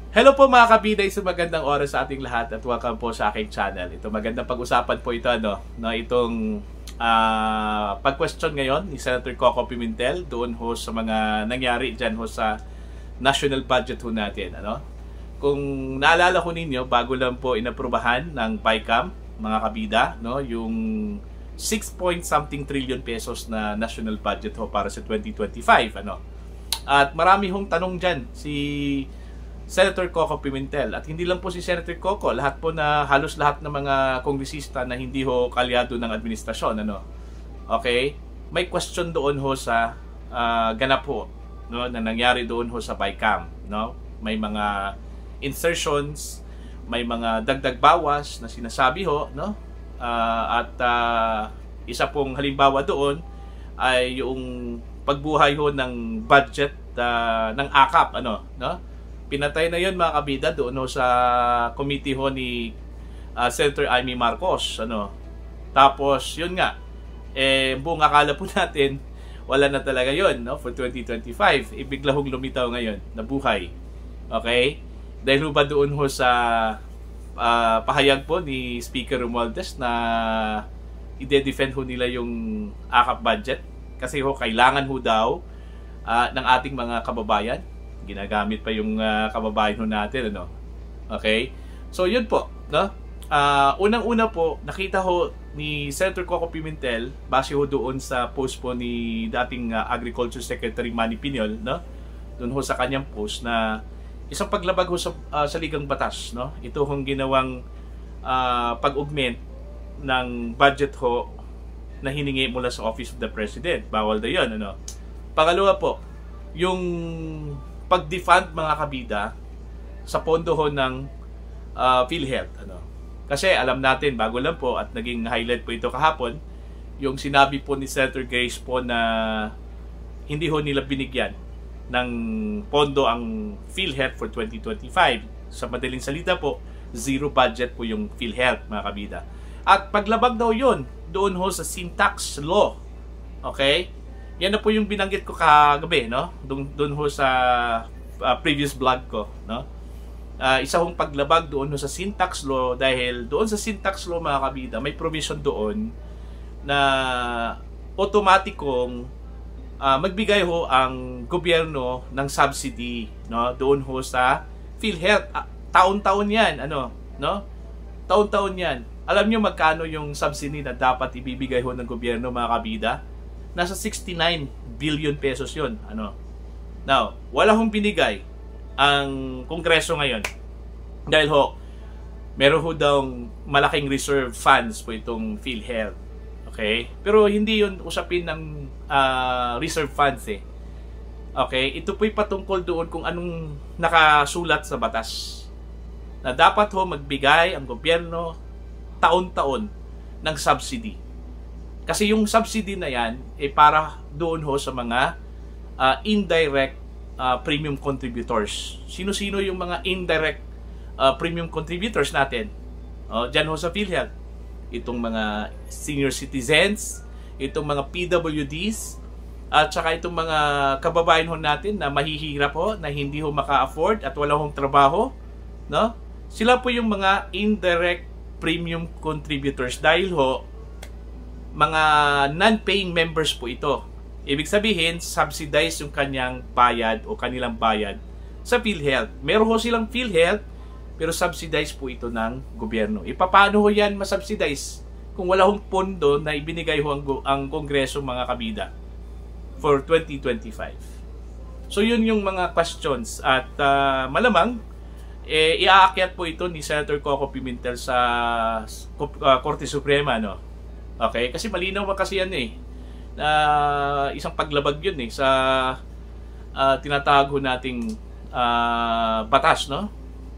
Hello po mga kabida, isang magandang oras sa ating lahat at welcome po sa aking channel. Ito magandang pag-usapan po ito itong pag-question ngayon ni Senator Coco Pimentel doon ho sa mga nangyari diyan ho sa national budget ho natin, Kung naalala ko ninyo, bago lang po inaprubahan ng PICAM, mga kabida, yung 6 point something trillion pesos na national budget ho para sa 2025, At marami hong tanong diyan si Senator Coco Pimentel. At hindi lang po si Senator Coco, halos lahat ng mga kongresista na hindi ho kalyado ng administrasyon, Okay? May question doon ho sa ganap ho, na nangyari doon ho sa BICAM, May mga insertions, may mga dagdag bawas na sinasabi ho, isa pong halimbawa doon ay yung pagbuhay ho ng budget ng AKAP, Pinatay na yun mga kabida doon ho sa committee ho ni Senator Amy Marcos, Tapos yun nga, buong akala po natin wala na talaga yun, for 2025. Bigla hong lumitaw ngayon, nabuhay. Okay? Dahil ho ba doon ho sa pahayag po ni Speaker Romualdez na ide-defend ho nila yung AKAP budget kasi ho kailangan ho daw ng ating mga kababayan. Ginagamit pa yung kababayan ho natin, Okay? So yun po, unang-una po, nakita ho ni Senator Coco Pimentel base ho doon sa post po ni dating Agriculture Secretary Manny Piñol, doon ho sa kanyang post na isang paglabag ho sa ligang batas, Ito hong ginawang pag-augment ng budget ho na hiningi mula sa Office of the President. Bawal na yun, Pangalawa po, yung pag-defund mga kabida sa pondo ho ng PhilHealth, Kasi alam natin, bago lang po at naging highlight po ito kahapon, yung sinabi po ni Senator Grace po na hindi ho nila binigyan ng pondo ang PhilHealth for 2025. Sa madaling salita po, zero budget po yung PhilHealth mga kabida. At paglabag daw yun doon ho sa sin tax law. Okay? Yan na po yung binanggit ko kagabi, Doon ho sa previous vlog ko, isa hong paglabag doon ho sa sin tax law dahil doon sa sin tax law mga kabida, may provision doon na automatikong magbigay ho ang gobyerno ng subsidy, doon ho sa PhilHealth. Taon-taon 'yan, Taon-taon 'yan. Alam niyo magkano yung subsidy na dapat ibibigay ho ng gobyerno mga kabida? Nasa 69 billion pesos 'yon, Now, wala hong binigay ang Kongreso ngayon dahil ho meron ho daw malaking reserve funds po itong PhilHealth. Okay? Pero hindi yun usapin ng reserve funds Okay? Ito po'y patungkol doon kung anong nakasulat sa batas. Na dapat ho magbigay ang gobyerno taon-taon ng subsidy. Kasi yung subsidy na yan para doon ho sa mga indirect premium contributors. Sino-sino yung mga indirect premium contributors natin? Diyan ho sa PhilHealth. Itong mga senior citizens, itong mga PWDs, at saka itong mga kababayan ho natin na mahihirap ho, na hindi ho maka-afford at wala hong trabaho, Sila po yung mga indirect premium contributors dahil ho mga non-paying members po ito. Ibig sabihin, subsidize yung kanyang bayad o kanilang bayad sa PhilHealth. Meron ho silang PhilHealth, pero subsidize po ito ng gobyerno. Paano ho yan masubsidize kung wala hong pondo na ibinigay ho ang Kongreso mga kabida for 2025? So yun yung mga questions at malamang iaakyat po ito ni Senator Coco Pimentel sa Korte Suprema, Okay? Kasi malinaw kasi yan isang paglabag yun sa tinatago nating batas,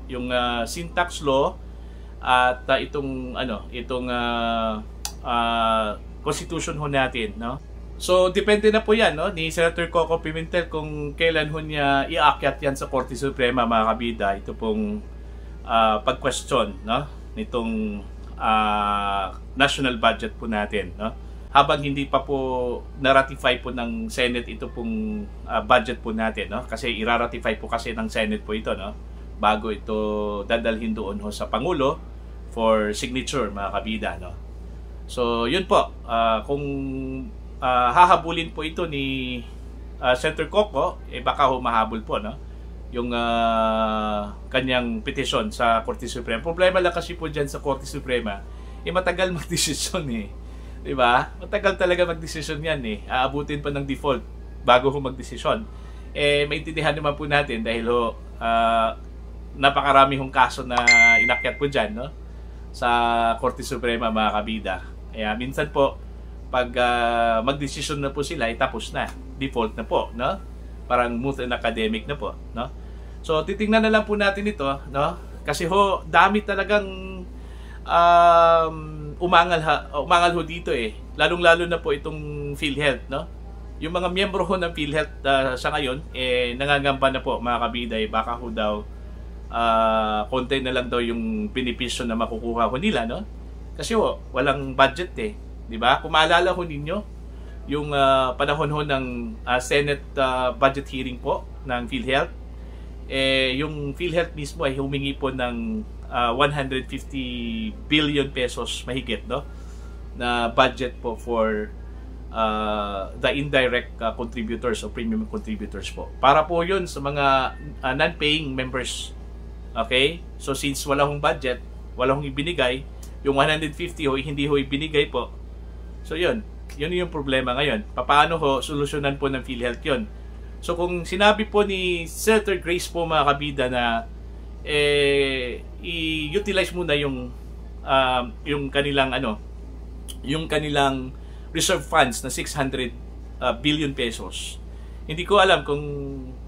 yung sin tax law at itong constitution ho natin, So depende na po yan ni Senator Coco Pimentel kung kailan ho niya iakyat yan sa Korte Suprema mga kabida. Ito pong pag-question nitong national budget po natin, habang hindi pa po na-ratify po ng Senate ito pong budget po natin, Kasi i-ratify po kasi ng Senate po ito, bago ito dadalhin doon ho sa Pangulo for signature, mga kabida, no? So yun po, kung hahabulin po ito ni Senator Coco, baka ho mahabol po, no, yung kanyang petisyon sa Korte Suprema. Problema lang kasi po dyan sa Korte Suprema, matagal magdesisyon di ba? Matagal talaga magdesisyon yan aabutin pa ng default bago ho magdesisyon. Maintindihan naman po natin dahil ho napakarami hong kaso na inakyat po dyan, no, sa Korte Suprema, mga kabida. Kaya minsan po pag magdesisyon na po sila, tapos na, default na po, no? Parang moot and academic na po, no? So titingnan na lang po natin ito, no? Kasi ho dami talagang umangal ho dito lalong-lalo na po itong PhilHealth, no? Yung mga miyembro ho ng PhilHealth sa ngayon nangangamba na po, mga kabida, baka ho daw konti na lang daw yung benepisyo na makukuha ho nila, no? Kasi ho walang budget di ba? Kung maalala ho ninyo yung panahon ho ng Senate budget hearing po ng PhilHealth, yung PhilHealth mismo ay humingi po ng 150 billion pesos mahigit, no, na budget po for the indirect contributors o premium contributors po. Para po yun sa mga non-paying members. Okay? So since wala hong budget, wala hong ibinigay, yung 150 ho, hindi ho ibinigay po. So yun yung problema ngayon. Paano ho solusyonan po ng PhilHealth yun? So kung sinabi po ni Senator Grace po, mga kabida, na i-utilize muna yung kanilang yung kanilang reserve funds na 600 billion pesos. Hindi ko alam kung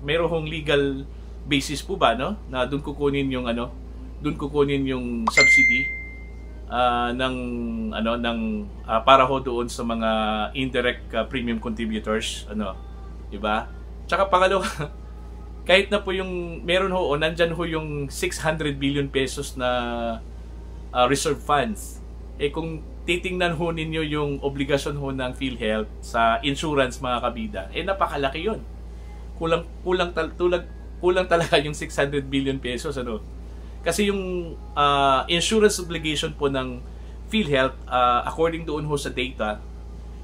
mayroong legal basis po ba, no, na doon kukunin yung subsidy para ho doon sa mga indirect premium contributors, di ba? Tsaka pangalawa, kahit na po yung meron ho o nandyan ho yung 600 billion pesos na reserve funds, kung titingnan ho ninyo yung obligasyon ho ng PhilHealth sa insurance, mga kabida, napakalaki yun. Kulang talaga yung 600 billion pesos, Kasi yung insurance obligation po ng PhilHealth, according doon ho sa data,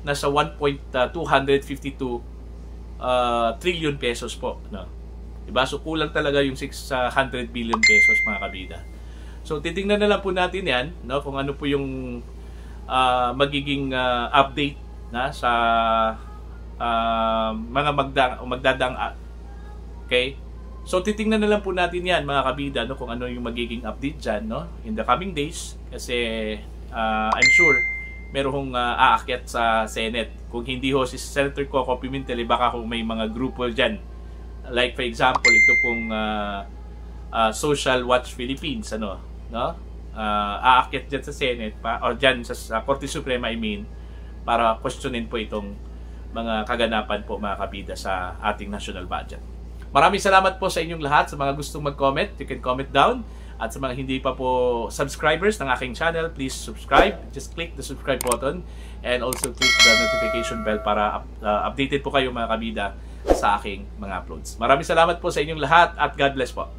nasa 1.252 trillion pesos po, no? Diba? So kulang talaga yung 600 billion pesos, mga kabida. So titingnan na lang po natin yan, no, kung ano po yung magiging update na sa mga magdadang okay? So titingnan na lang po natin yan, mga kabida, no, kung ano yung magiging update dyan, no, in the coming days. Kasi I'm sure merong aakyat sa Senate. Kung hindi ho si Senator Coco Pimentel, baka ho may mga grupo dyan. Like for example, ito pong Social Watch Philippines, no? Aakyat dyan sa Senate o dyan sa Korte Suprema, para questionin po itong mga kaganapan po, mga kabida, sa ating national budget. Maraming salamat po sa inyong lahat. Sa mga gustong mag-comment, you can comment down. At sa mga hindi pa po subscribers ng aking channel, please subscribe. Just click the subscribe button and also click the notification bell para updated po kayo, mga kabida, sa aking mga uploads. Maraming salamat po sa inyong lahat at God bless po.